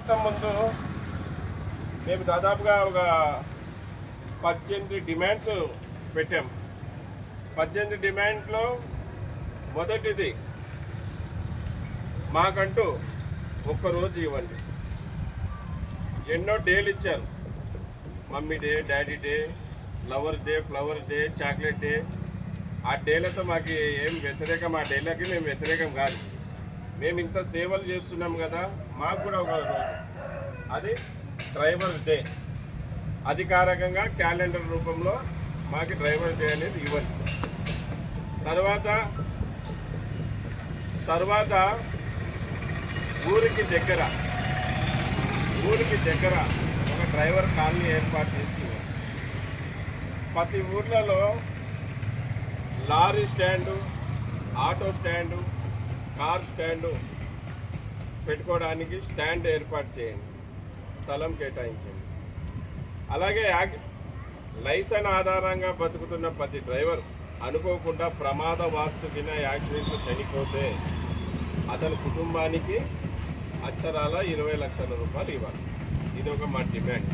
ముందు మేము దాదాపుగా ఒక 18 డిమాండ్స్ పెట్టాం. 18 డిమాండ్లో మొదటిది మాకంటూ ఒక్కరోజు ఇవ్వండి. ఎన్నో డేలు ఇచ్చారు, mummy day, daddy day, lovers day, flowers day, chocolate day. ఆ డేలతో మాకు ఏం వ్యతిరేకం, ఆ డేలకి మేము వ్యతిరేకం కాదు. మేము ఇంత సేవలు చేస్తున్నాం కదా, మాకు కూడా ఒక రోజు అది డ్రైవర్స్ డే అధికారికంగా క్యాలెండర్ రూపంలో మాకు డ్రైవర్స్ డే అనేది ఇవ్వండి. తర్వాత ఊరికి దగ్గర ఒక డ్రైవర్ కాలనీ ఏర్పాటు చేసి ప్రతి ఊర్లలో lorry stand, auto stand, car stand పెట్టుకోవడానికి స్టాండ్ ఏర్పాటు చేయండి, స్థలం కేటాయించండి. అలాగే లైసెన్స్ ఆధారంగా బతుకుతున్న ప్రతి డ్రైవర్ అనుకోకుండా ప్రమాదవశాత్తు కింద యాక్సిడెంట్లో చనిపోతే అతని కుటుంబానికి అక్షరాల 20 లక్షల రూపాయలు ఇవ్వాలి. ఇది ఒక మా డిమాండ్.